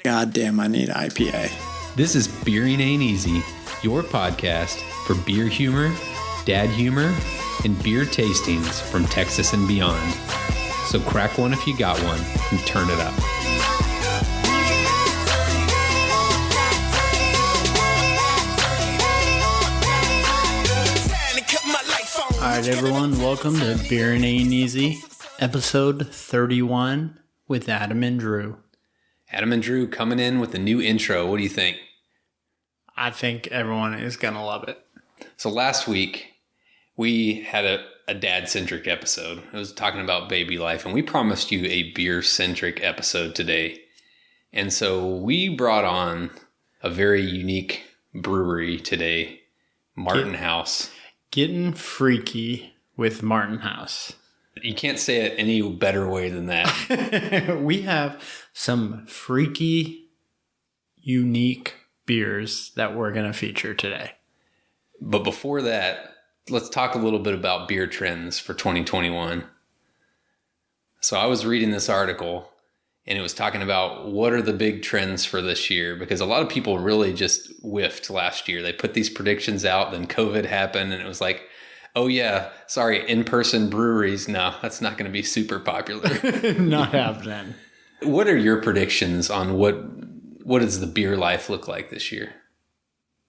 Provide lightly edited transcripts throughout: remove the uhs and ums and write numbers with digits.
God damn, I need IPA. This is Beering Ain't Easy, your podcast for beer humor, dad humor, and beer tastings from Texas and beyond. So crack one if you got one and turn it up. All right, everyone, welcome to Beering Ain't Easy, episode 31 with Adam and Drew. Adam and Drew coming in with a new intro. What do you think? I think everyone is going to love it. So last week, we had a dad-centric episode. It was talking about baby life, and we promised you a beer-centric episode today. And so we brought on a very unique brewery today, Martin House. Getting freaky with Martin House. You can't say it any better way than that. We have some freaky, unique beers that we're going to feature today. But before that, let's talk a little bit about beer trends for 2021. So I was reading this article, and it was talking about what are the big trends for this year, because a lot of people really just whiffed last year. They put these predictions out, then COVID happened, and it was like, oh yeah, sorry, in-person breweries, no, that's not going to be super popular. Not happening. What are your predictions on what does the beer life look like this year?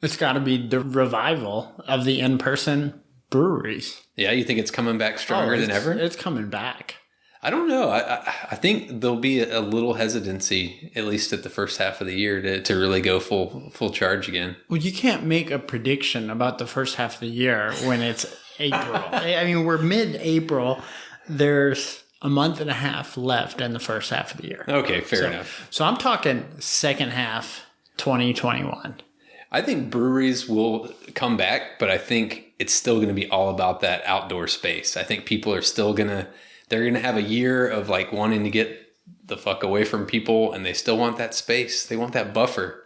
It's got to be the revival of the in-person breweries. Yeah, you think it's coming back stronger than ever? It's coming back. I don't know. I think there'll be a little hesitancy, at least at the first half of the year, to really go full charge again. Well, you can't make a prediction about the first half of the year when it's April. I mean, we're mid-April. There's a month and a half left in the first half of the year. Okay, fair enough. So I'm talking second half 2021. I think breweries will come back, but I think it's still going to be all about that outdoor space. I think people are still they're going to have a year of like wanting to get the fuck away from people, and they still want that space. They want that buffer.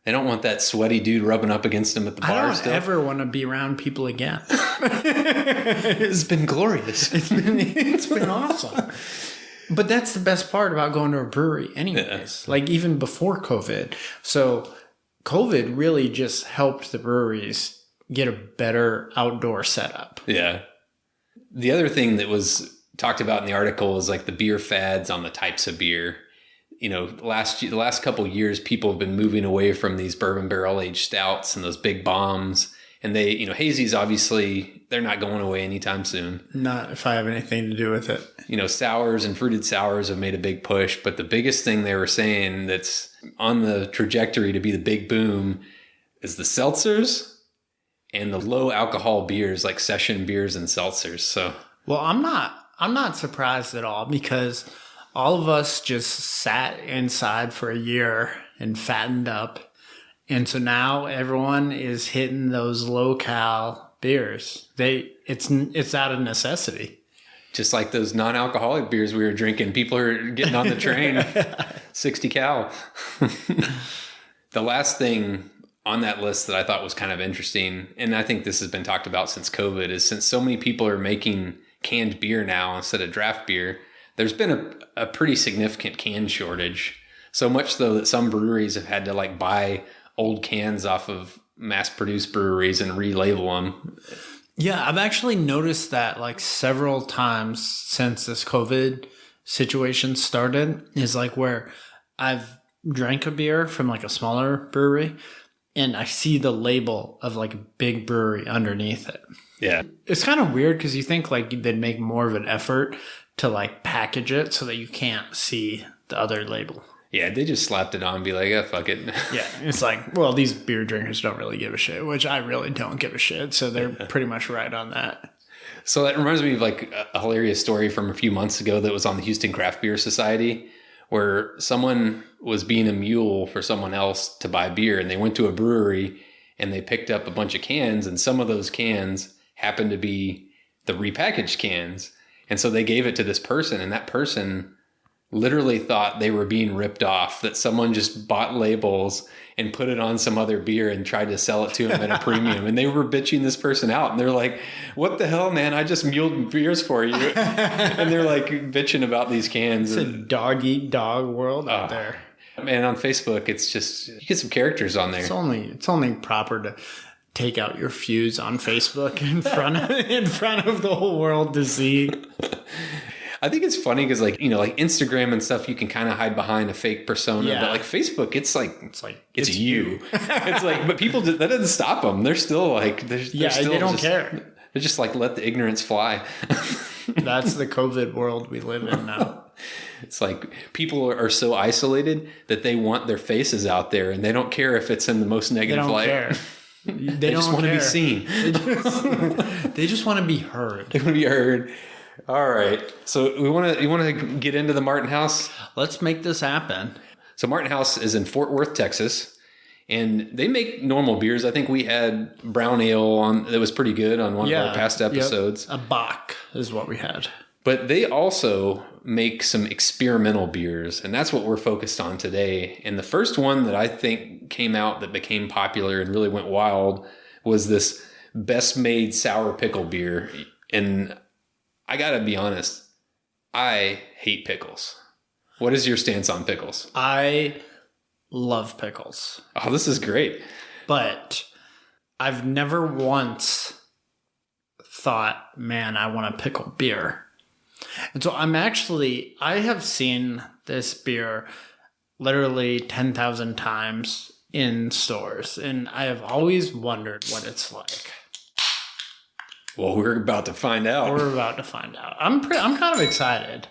They don't want that sweaty dude rubbing up against them at the bar. I don't ever want to be around people again. It's been glorious. It's been awesome. But that's the best part about going to a brewery anyways. Yeah. Like even before COVID. So COVID really just helped the breweries get a better outdoor setup. Yeah. The other thing that was talked about in the article is like the beer fads on the types of beer. You know, the last couple of years, people have been moving away from these bourbon barrel aged stouts and those big bombs. And they, hazies, obviously, they're not going away anytime soon. Not if I have anything to do with it. Sours and fruited sours have made a big push. But the biggest thing they were saying that's on the trajectory to be the big boom is the seltzers and the low alcohol beers like session beers and seltzers. So, well, I'm not surprised at all, because all of us just sat inside for a year and fattened up. And so now everyone is hitting those low-cal beers. It's out of necessity. Just like those non-alcoholic beers we were drinking. People are getting on the train, 60 cal. The last thing on that list that I thought was kind of interesting, and I think this has been talked about since COVID, is since so many people are making canned beer now instead of draft beer, there's been a pretty significant can shortage. So much so that some breweries have had to like buy old cans off of mass-produced breweries and relabel them. Yeah, I've actually noticed that like several times since this COVID situation started, is like where I've drank a beer from like a smaller brewery and I see the label of like a big brewery underneath it. Yeah. It's kind of weird because you think like they'd make more of an effort to like package it so that you can't see the other label. Yeah, they just slapped it on and be like, oh, fuck it. Yeah, it's like, well, these beer drinkers don't really give a shit, which I really don't give a shit. So they're pretty much right on that. So that reminds me of like a hilarious story from a few months ago that was on the Houston Craft Beer Society, where someone was being a mule for someone else to buy beer, and they went to a brewery and they picked up a bunch of cans, and some of those cans happened to be the repackaged cans. And so they gave it to this person, and that person literally thought they were being ripped off, that someone just bought labels and put it on some other beer and tried to sell it to him at a premium. And they were bitching this person out. And they're like, what the hell, man? I just muled beers for you. And they're like bitching about these cans. It's a dog eat dog world out there. Man, on Facebook, it's just, you get some characters on there. It's only proper to take out your fuse on Facebook in front of the whole world to see. I think it's funny because, like, you know, like Instagram and stuff, you can kind of hide behind a fake persona. Yeah. But like Facebook, it's you. It's like, but people, that doesn't stop them. They're still like, they're still they don't care. They're just like, let the ignorance fly. That's the COVID world we live in now. It's like people are so isolated that they want their faces out there, and they don't care if it's in the most negative light. Care. They just want to be seen. They just want to be heard. They want to be heard. All right. So you want to get into the Martin House? Let's make this happen. So Martin House is in Fort Worth, Texas, and they make normal beers. I think we had brown ale that was pretty good on one of our past episodes. Yep. A Bach is what we had. But they also make some experimental beers, and that's what we're focused on today. And the first one that I think came out that became popular and really went wild was this Best Maid sour pickle beer. And I gotta be honest, I hate pickles. What is your stance on pickles? I love pickles. Oh, this is great. But I've never once thought, man, I want a pickle beer. And so I have seen this beer literally 10,000 times in stores, and I have always wondered what it's like. Well, we're about to find out. I'm kind of excited.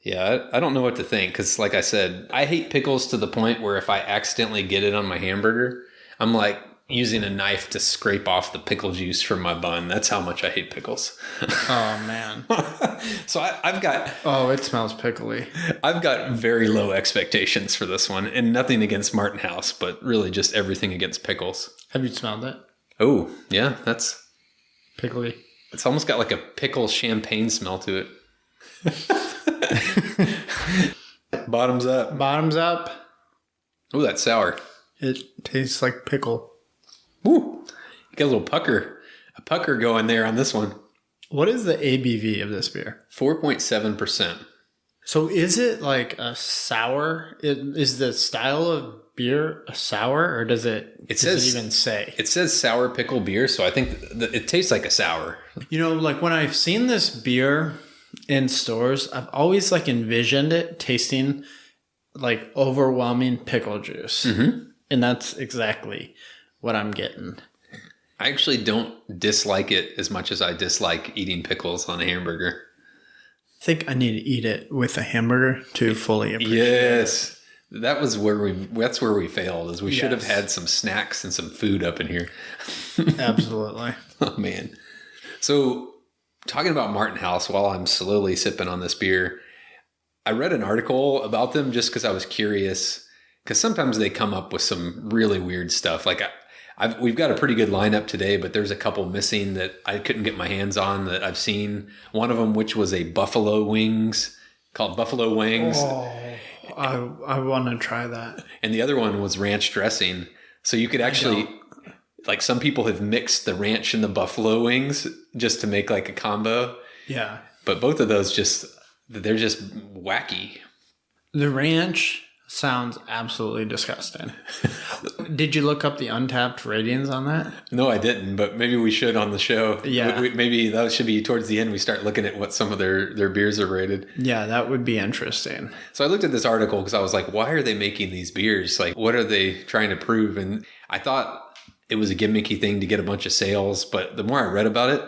Yeah, I don't know what to think because, like I said, I hate pickles to the point where if I accidentally get it on my hamburger, I'm like using a knife to scrape off the pickle juice from my bun. That's how much I hate pickles. Oh, man. So I've got... Oh, it smells pickly. I've got very low expectations for this one, and nothing against Martin House, but really just everything against pickles. Have you smelled it? Oh, yeah, that's... Pickly. It's almost got like a pickle champagne smell to it. Bottoms up. Bottoms up. Oh, that's sour. It tastes like pickle. Woo. You got a pucker going there on this one. What is the ABV of this beer? 4.7%. So is it like a sour? Is the style of beer a sour, or does it even say? It says sour pickle beer, so I think it tastes like a sour. You know, like when I've seen this beer in stores, I've always like envisioned it tasting like overwhelming pickle juice. Mm-hmm. And that's exactly what I'm getting. I actually don't dislike it as much as I dislike eating pickles on a hamburger. I think I need to eat it with a hamburger to fully appreciate it. That's where we failed, is we should have had some snacks and some food up in here. Absolutely. Oh, man. So talking about Martin House while I'm slowly sipping on this beer, I read an article about them just because I was curious, because sometimes they come up with some really weird stuff. Like we've got a pretty good lineup today, but there's a couple missing that I couldn't get my hands on that I've seen. One of them, which was a buffalo wings called Buffalo Wangz. Oh. I want to try that. And the other one was ranch dressing. So you could actually, like, some people have mixed the ranch and the buffalo wings just to make like a combo. Yeah. But both of those they're just wacky. The ranch sounds absolutely disgusting. Did you look up the Untapped ratings on that? No, I didn't, but maybe we should on the show. Yeah. Maybe that should be towards the end. We start looking at what some of their beers are rated. Yeah, that would be interesting. So I looked at this article because I was like, why are they making these beers? Like, what are they trying to prove? And I thought it was a gimmicky thing to get a bunch of sales. But the more I read about it,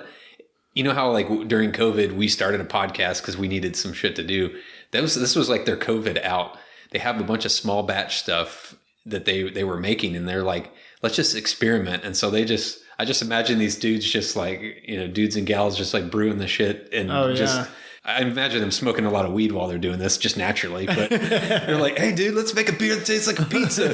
you know how like during COVID, we started a podcast because we needed some shit to do. This was like their COVID out. They have a bunch of small batch stuff that they were making, and they're like, let's just experiment. And so I just imagine these dudes just like, you know, dudes and gals just like brewing the shit and I imagine them smoking a lot of weed while they're doing this just naturally, but they're like, hey dude, let's make a beer that tastes like a pizza.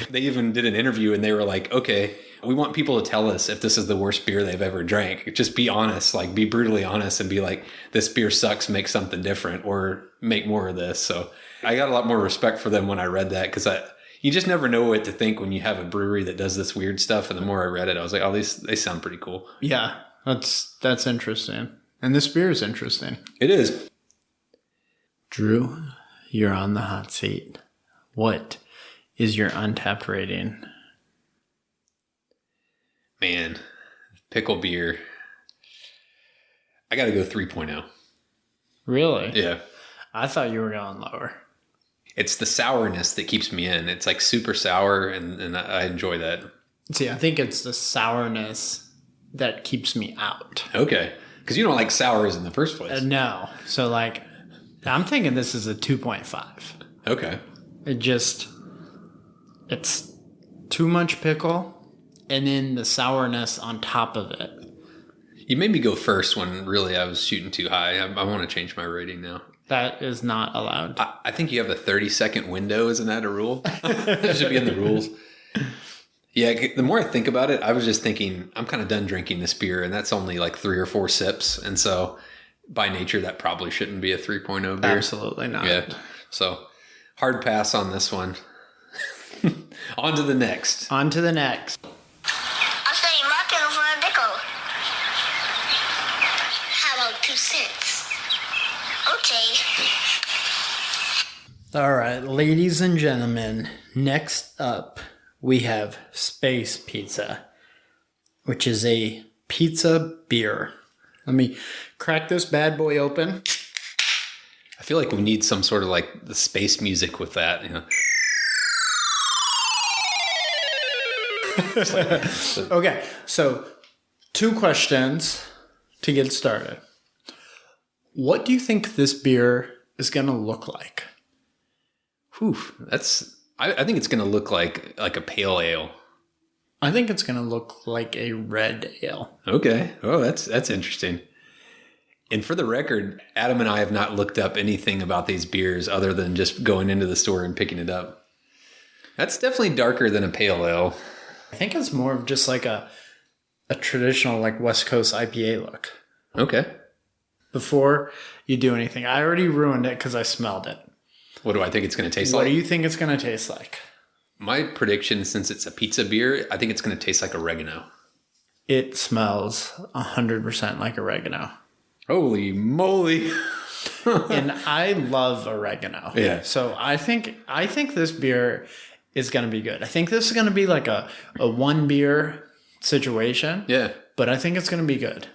They even did an interview and they were like, okay, we want people to tell us if this is the worst beer they've ever drank. Just be honest, like be brutally honest and be like, this beer sucks, make something different or make more of this. So I got a lot more respect for them when I read that because you just never know what to think when you have a brewery that does this weird stuff. And the more I read it, I was like, oh, they sound pretty cool. Yeah, that's interesting. And this beer is interesting. It is. Drew, you're on the hot seat. What is your Untapped rating? Man, Pickle beer. I got to go 3.0. Really? Yeah. I thought you were going lower. It's the sourness that keeps me in. It's like super sour, and I enjoy that. See, I think it's the sourness that keeps me out. Okay. Because you don't like sours in the first place. No. So, like, I'm thinking this is a 2.5. Okay. It's too much pickle, and then the sourness on top of it. You made me go first when really I was shooting too high. I want to change my rating now. That is not allowed. I think you have a 30-second window. Isn't that a rule? That should be in the rules. Yeah, the more I think about it, I was just thinking, I'm kind of done drinking this beer, and that's only like 3 or 4 sips. And so by nature, that probably shouldn't be a 3.0 beer. Absolutely not. Yeah. So hard pass on this one. On to the next. On to the next. I'll say Martin for a pickle. How about 2 cents? Okay. All right, ladies and gentlemen, next up we have Space Pizza, which is a pizza beer. Let me crack this bad boy open. I feel like we need some sort of like the space music with that, you know. Okay, so 2 questions to get started. What do you think this beer is going to look like? Whew, I think it's going to look like a pale ale. I think it's going to look like a red ale. Okay. Oh, that's interesting. And for the record, Adam and I have not looked up anything about these beers other than just going into the store and picking it up. That's definitely darker than a pale ale. I think it's more of just like a traditional like West Coast IPA look. Okay. Before you do anything, I already ruined it because I smelled it. What do I think it's going to taste like? What do you think it's going to taste like? My prediction, since it's a pizza beer, I think it's going to taste like oregano. It smells 100% like oregano. Holy moly. And I love oregano. Yeah. So I think this beer is going to be good. I think this is going to be like a 1 beer situation. Yeah. But I think it's going to be good.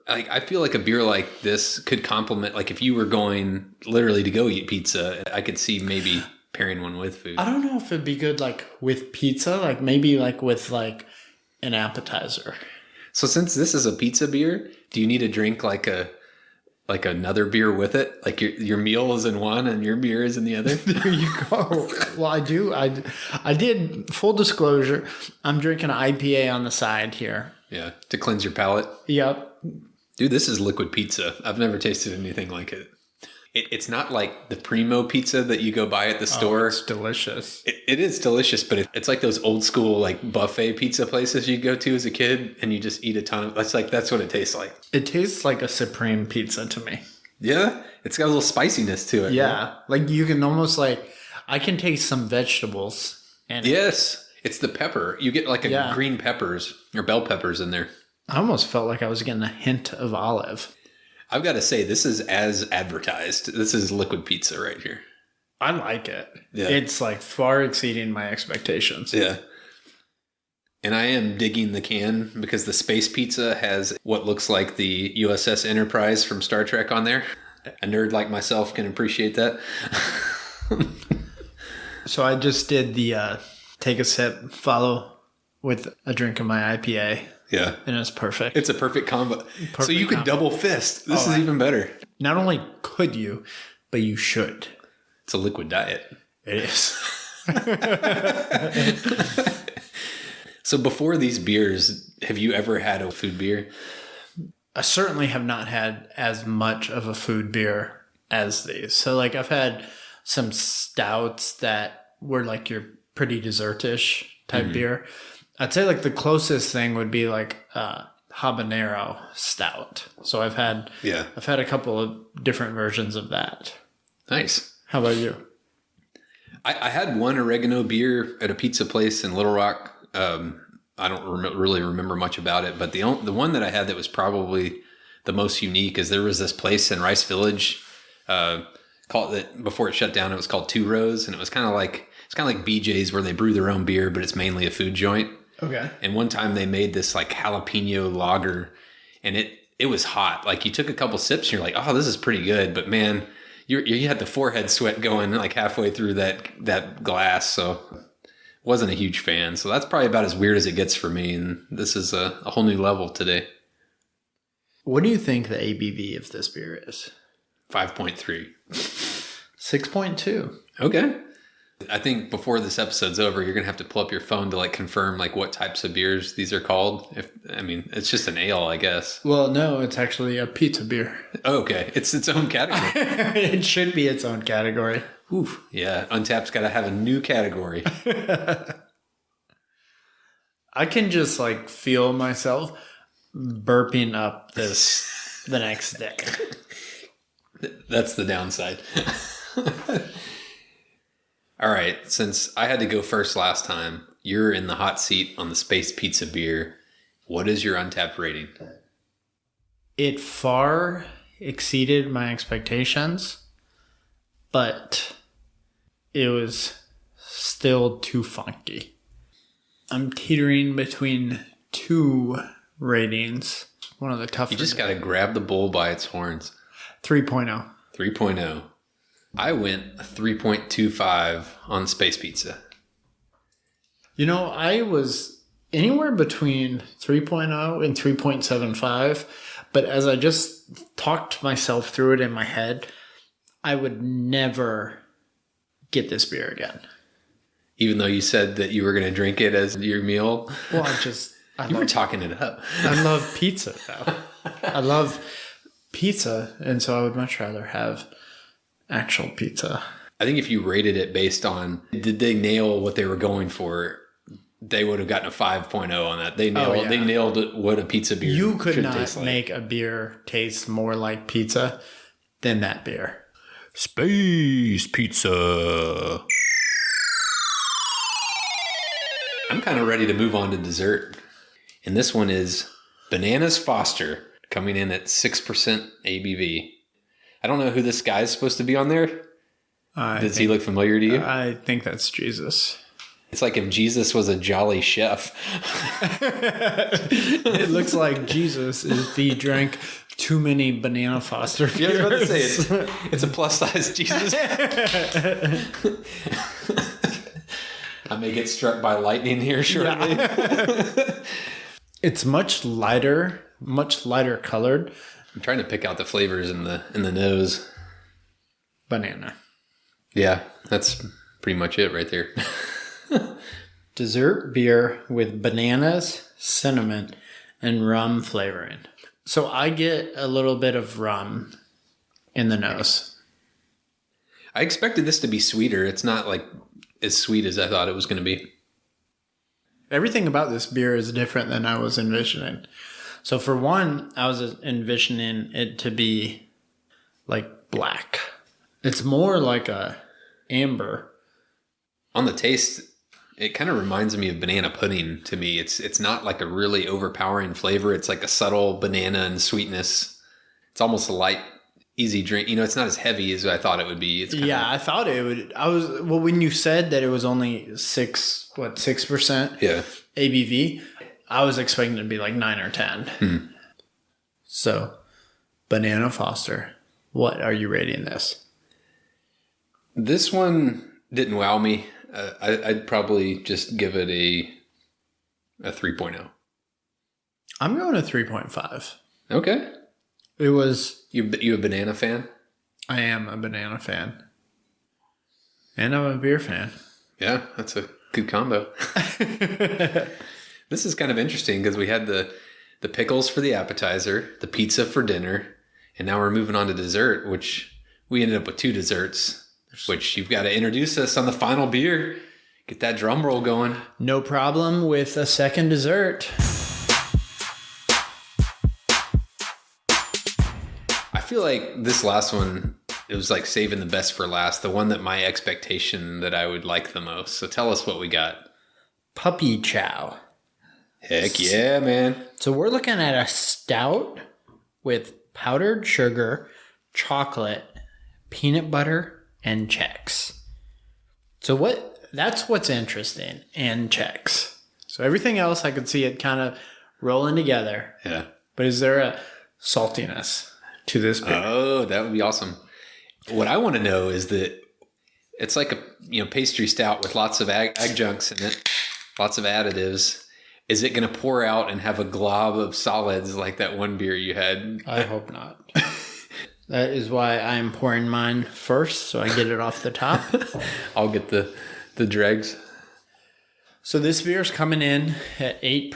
I feel like a beer like this could complement, like if you were going literally to go eat pizza, I could see maybe pairing one with food. I don't know if it'd be good like with pizza, like maybe like with like an appetizer. So since this is a pizza beer, do you need to drink like another beer with it? Like your meal is in one and your beer is in the other? There you go. Well, I do. I did, full disclosure, I'm drinking an IPA on the side here. Yeah, to cleanse your palate. Yep. Dude, this is liquid pizza. I've never tasted anything like it. It's not like the Primo pizza that you go buy at the store. It's delicious. It is delicious, but it's like those old school like buffet pizza places you go to as a kid and you just eat a ton of. That's what it tastes like. It tastes like a Supreme pizza to me. Yeah, it's got a little spiciness to it. Yeah, right? like you can almost like I can taste some vegetables. And yes, it's the pepper. You get like green peppers or bell peppers in there. I almost felt like I was getting a hint of olive. I've got to say, this is as advertised. This is liquid pizza right here. I like it. Yeah. It's like far exceeding my expectations. Yeah. And I am digging the can because the space pizza has what looks like the USS Enterprise from Star Trek on there. A nerd like myself can appreciate that. So I just did the take a sip, follow with a drink of my IPA. Yeah. And it's perfect. It's a perfect combo. So you could double fist. This is even better. Not only could you, but you should. It's a liquid diet. It is. So before these beers, have you ever had a food beer? I certainly have not had as much of a food beer as these. So like I've had some stouts that were like your pretty dessertish type beer. I'd say like the closest thing would be like habanero stout. So I've had a couple of different versions of that. Nice. How about you? I had one oregano beer at a pizza place in Little Rock. I don't really remember much about it, but the one that I had that was probably the most unique is there was this place in Rice Village called it before it shut down. It was called Two Rows, and it's kind of like BJ's where they brew their own beer, but it's mainly a food joint. Okay. And one time they made this like jalapeno lager, and it was hot. Like you took a couple sips, and you're like, oh, this is pretty good. But man, you had the forehead sweat going like halfway through that glass. So wasn't a huge fan. So that's probably about as weird as it gets for me. And this is a whole new level today. What do you think the ABV of this beer is? 5.3. 6.2. Okay. I think before this episode's over, you're going to have to pull up your phone to like confirm like what types of beers these are called. It's just an ale, I guess. Well, no, it's actually a pizza beer. Oh, okay. It's its own category. It should be its own category. Oof. Yeah. Untapped's got to have a new category. I can just like feel myself burping up this the next day. That's the downside. All right. Since I had to go first last time, you're in the hot seat on the Space Pizza beer. What is your Untapped rating? It far exceeded my expectations, but it was still too funky. I'm teetering between two ratings. One of the tougher. You just got to grab the bull by its horns. 3.0. 3.0. I went a 3.25 on Space Pizza. You know, I was anywhere between 3.0 and 3.75, but as I just talked myself through it in my head, I would never get this beer again. Even though you said that you were going to drink it as your meal? Well, you were talking it up. I love pizza, though. I love pizza, and so I would much rather have actual pizza. I think if you rated it based on did they nail what they were going for, they would have gotten a 5.0 on that. They nailed what a pizza beer You could should not taste like. make a beer taste more like pizza than that beer. Space Pizza. I'm kind of ready to move on to dessert. And this one is Bananas Foster, coming in at 6% ABV. I don't know who this guy is supposed to be on there. Does he look familiar to you? I think that's Jesus. It's like if Jesus was a jolly chef. It looks like Jesus if he drank too many Banana Foster beers. Yeah, I was about to say, it's a plus-size Jesus. I may get struck by lightning here shortly. Yeah. It's much lighter colored. I'm trying to pick out the flavors in the nose. Banana. Yeah, that's pretty much it right there. Dessert beer with bananas, cinnamon, and rum flavoring. So I get a little bit of rum in the nose. I expected this to be sweeter. It's not like as sweet as I thought it was going to be. Everything about this beer is different than I was envisioning. So for one, I was envisioning it to be like black. It's more like a amber. On the taste, it kind of reminds me of banana pudding to me. It's not like a really overpowering flavor. It's like a subtle banana and sweetness. It's almost a light, easy drink. It's not as heavy as I thought it would be. It's I thought it would. When you said that it was only 6% yeah. ABV, I was expecting it to be like 9 or 10. So, Banana Foster, what are you rating this? This one didn't wow me. I'd probably just give it a 3.0. I'm going to 3.5. Okay. It was... You a banana fan? I am a banana fan. And I'm a beer fan. Yeah, that's a good combo. This is kind of interesting because we had the pickles for the appetizer, the pizza for dinner, and now we're moving on to dessert, which we ended up with 2 desserts, which you've got to introduce us on the final beer. Get that drum roll going. No problem with a second dessert. I feel like this last one, it was like saving the best for last, the one that my expectation that I would like the most. So tell us what we got. Puppy Chow. Heck yeah, man. So we're looking at a stout with powdered sugar, chocolate, peanut butter, and Chex. So that's what's interesting in Chex. So everything else, I could see it kind of rolling together. Yeah. But is there a saltiness to this beer? Oh, that would be awesome. What I want to know is that it's like a pastry stout with lots of adjuncts in it, lots of additives. Is it going to pour out and have a glob of solids like that one beer you had? I hope not. That is why I'm pouring mine first, so I get it off the top. I'll get the dregs. So this beer is coming in at 8%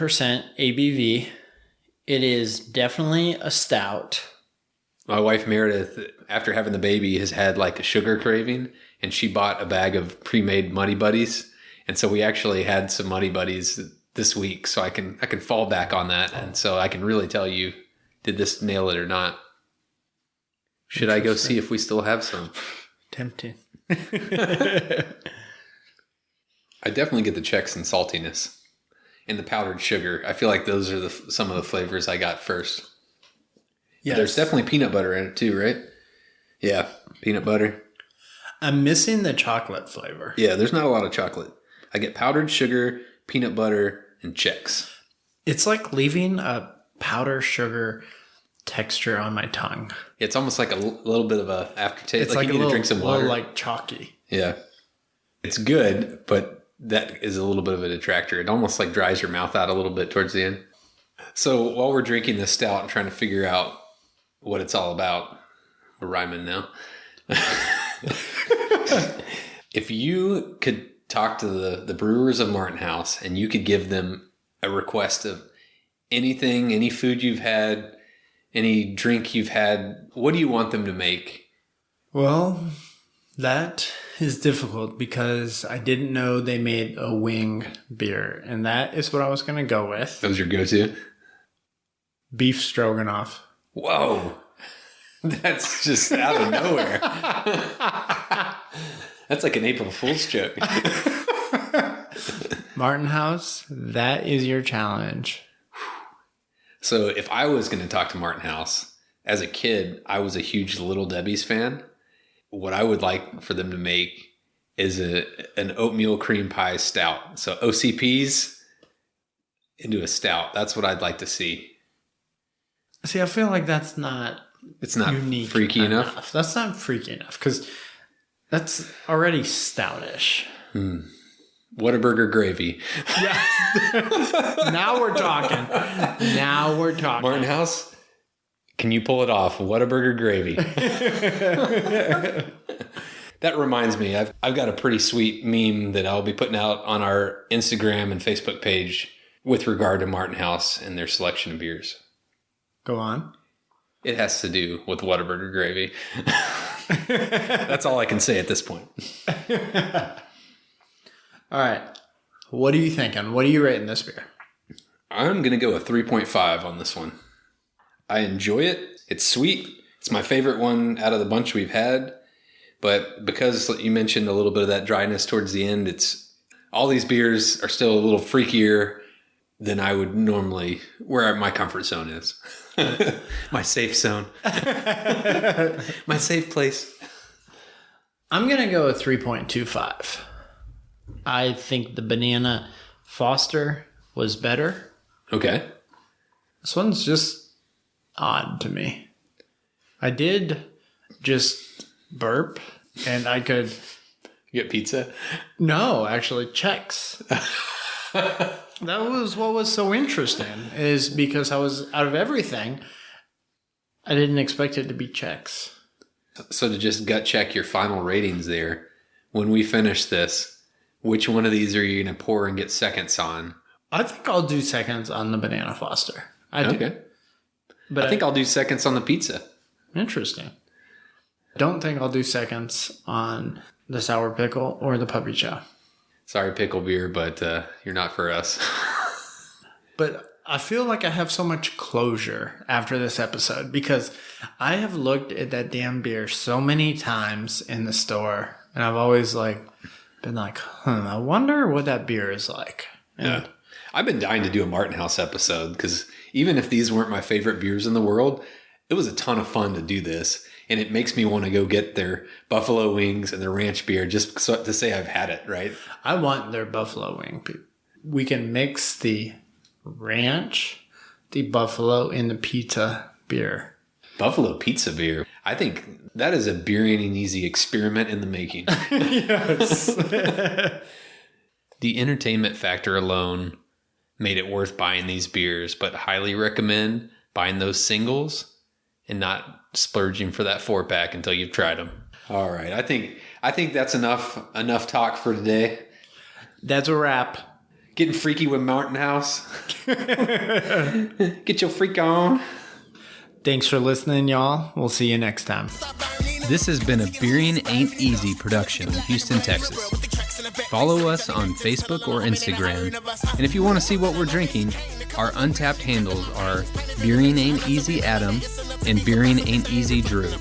ABV. It is definitely a stout. My wife Meredith, after having the baby, has had like a sugar craving, and she bought a bag of pre-made Muddy Buddies. And so we actually had some Muddy Buddies this week, so I can fall back on that. And so I can really tell you, did this nail it or not? Should I go see if we still have some? Tempting. I definitely get the Chex and saltiness and the powdered sugar. I feel like those are some of the flavors I got first. Yeah, there's definitely peanut butter in it too, right? Yeah, peanut butter. I'm missing the chocolate flavor. Yeah, there's not a lot of chocolate. I get powdered sugar, peanut butter, and Chex. It's like leaving a powdered sugar texture on my tongue. It's almost like a little bit of a aftertaste. It's like you a need little, to drink some water. like chalky. Yeah. It's good, but that is a little bit of a detractor. It almost like dries your mouth out a little bit towards the end. So while we're drinking this stout and trying to figure out what it's all about, we're rhyming now. If you could talk to the brewers of Martin House and you could give them a request of anything, any food you've had, any drink you've had, what do you want them to make? Well, that is difficult because I didn't know they made a wing beer, and that is what I was going to go with. That was your go-to? Beef stroganoff. Whoa. That's just out of nowhere. That's like an April Fool's joke. Martin House, that is your challenge. So if I was going to talk to Martin House, as a kid, I was a huge Little Debbie's fan. What I would like for them to make is an oatmeal cream pie stout. So OCPs into a stout. That's what I'd like to see. See, I feel like that's not... It's not unique freaky enough. That's not freaky enough because that's already stoutish. Whataburger gravy. Yeah. Now we're talking. Martin House, can you pull it off? Whataburger gravy. That reminds me, I've got a pretty sweet meme that I'll be putting out on our Instagram and Facebook page with regard to Martin House and their selection of beers. Go on. It has to do with Whataburger gravy. That's all I can say at this point. All right. What are you thinking? What are you rating this beer? I'm going to go a 3.5 on this one. I enjoy it. It's sweet. It's my favorite one out of the bunch we've had. But because you mentioned a little bit of that dryness towards the end, all these beers are still a little freakier than I would normally, where my comfort zone is. My safe zone. My safe place. I'm going to go with 3.25. I think the Banana Foster was better. Okay. This one's just odd to me. I did just burp and I could... You get pizza? No, actually, Chex. That was what was so interesting, is because I was, out of everything, I didn't expect it to be Chex. So to just gut check your final ratings there, when we finish this, which one of these are you going to pour and get seconds on? I think I'll do seconds on the Banana Foster. I do. Okay. But I think I'll do seconds on the pizza. Interesting. Don't think I'll do seconds on the Sour Pickle or the Puppy Chow. Sorry, pickle beer, but you're not for us. But I feel like I have so much closure after this episode because I have looked at that damn beer so many times in the store, and I've always been like, I wonder what that beer is like. And yeah. I've been dying to do a Martin House episode because even if these weren't my favorite beers in the world, it was a ton of fun to do this. and it makes me want to go get their buffalo wings and their ranch beer just to say I've had it, right? I want their buffalo wing. We can mix the ranch, the buffalo, and the pizza beer. Buffalo pizza beer. I think that is a beer ain't easy experiment in the making. Yes. The entertainment factor alone made it worth buying these beers, but highly recommend buying those singles and not splurging for that 4-pack until you've tried them. All right. I think that's enough talk for today. That's a wrap. Getting freaky with Martin House. Get your freak on. Thanks for listening, y'all. We'll see you next time. This has been a Beering Ain't Easy production in Houston, Texas. Follow us on Facebook or Instagram. And if you want to see what we're drinking, our untapped handles are Beering Ain't Easy Adam and Beering Ain't Easy Drew.